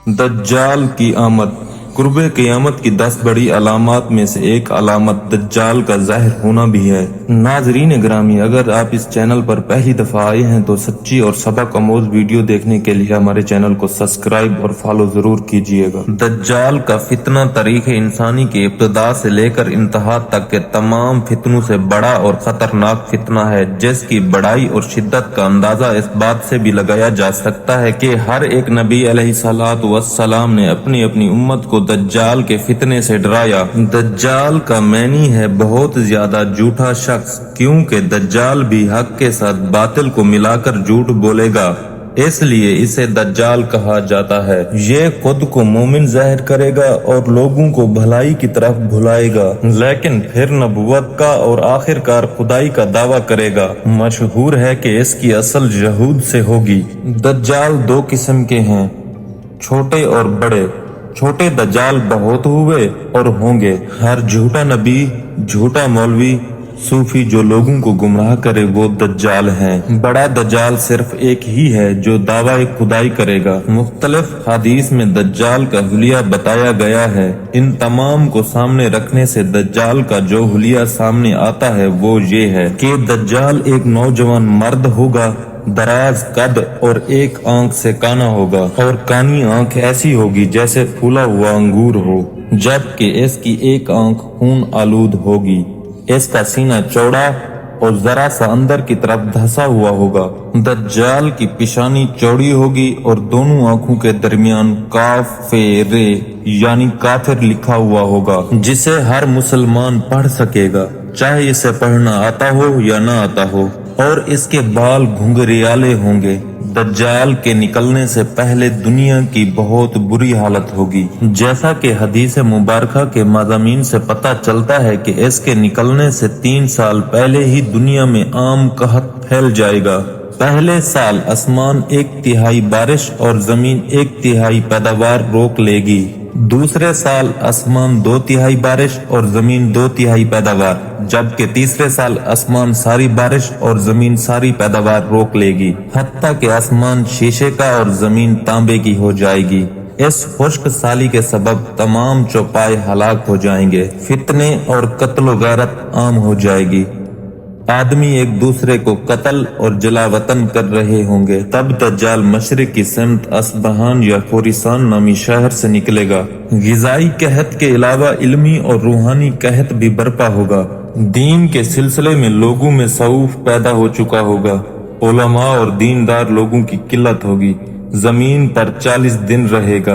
दज्जाल की आमद। कुर्ब क़यामत की 10 बड़ी अलामात में से एक अलामत दज्जाल का ज़ाहिर होना भी है। नाज़रीन ग्रामी, अगर आप इस चैनल पर पहली दफा आए हैं तो सच्ची और सबक आमोज वीडियो देखने के लिए हमारे चैनल को सब्सक्राइब और फॉलो जरूर कीजिएगा। दज्जाल का फितना तारीख़ इंसानी की इब्तिदा से लेकर इंतहा तक के तमाम फितनों से बड़ा और खतरनाक फितना है, जिसकी बड़ाई और शिद्दत का अंदाजा इस बात से भी लगाया जा सकता है कि हर एक नबी अलैहिस्सलातु वस्सलाम ने अपनी अपनी उम्मत को दज्जाल के फितने से डराया। दज्जाल का मैनी है बहुत ज्यादा झूठा शख्स, क्योंकि दज्जाल भी हक के साथ बातिल को मिलाकर झूठ बोलेगा, इसलिए इसे दज्जाल कहा जाता है। ये खुद को मोमिन जाहिर करेगा और लोगों को भलाई की तरफ भुलाएगा, लेकिन फिर नबुवत का और आखिरकार खुदाई का दावा करेगा। मशहूर है कि इसकी असल यहूद से होगी। दज्जाल दो किस्म के हैं, छोटे और बड़े। छोटे दज्जाल बहुत हुए और होंगे। हर झूठा नबी, झूठा मौलवी, सूफी जो लोगों को गुमराह करे वो दज्जाल है। बड़ा दज्जाल सिर्फ एक ही है जो दावा खुदाई करेगा। मुख्तलिफ हदीस में दज्जाल का हुलिया बताया गया है। इन तमाम को सामने रखने से दज्जाल का जो हुलिया सामने आता है वो ये है कि दज्जाल एक नौजवान मर्द होगा, दराज कद और एक आंख से काना होगा, और कानी आंख ऐसी होगी जैसे फूला हुआ अंगूर हो, जबकि इसकी एक आंख खून आलूद होगी। इसका सीना चौड़ा और जरा सा अंदर की तरफ धंसा हुआ होगा। दज्जाल की पेशानी चौड़ी होगी और दोनों आंखों के दरमियान काफेरे यानी काफिर लिखा हुआ होगा, जिसे हर मुसलमान पढ़ सकेगा, चाहे इसे पढ़ना आता हो या ना आता हो। और इसके बाल घुंघरियाले होंगे। दज्जाल के निकलने से पहले दुनिया की बहुत बुरी हालत होगी, जैसा कि हदीस मुबारका के मज़ामीन से पता चलता है कि इसके निकलने से 3 साल पहले ही दुनिया में आम कहत फैल जाएगा। पहले साल आसमान 1/3 बारिश और जमीन 1/3 पैदावार रोक लेगी। दूसरे साल आसमान 2/3 बारिश और जमीन 2/3 पैदावार, जबकि तीसरे साल आसमान सारी बारिश और जमीन सारी पैदावार रोक लेगी, हत्ता कि आसमान शीशे का और जमीन तांबे की हो जाएगी। इस खुश्क साली के सबब तमाम चौपाए हलाक हो जाएंगे, फितने और कत्ल गैरत आम हो जाएगी। आदमी एक दूसरे को कत्ल और जलावतन कर रहे होंगे। तब दज्जाल मशरिक की सिमत असबहान या खोरिसान नामी शहर से निकलेगा। गिजाई कहत के अलावा इल्मी और रूहानी कहत भी बर्पा होगा। दीन के सिलसिले में लोगों में सऊफ पैदा हो चुका होगा। उलमा और दीनदार लोगों की किल्लत होगी। जमीन पर 40 दिन रहेगा।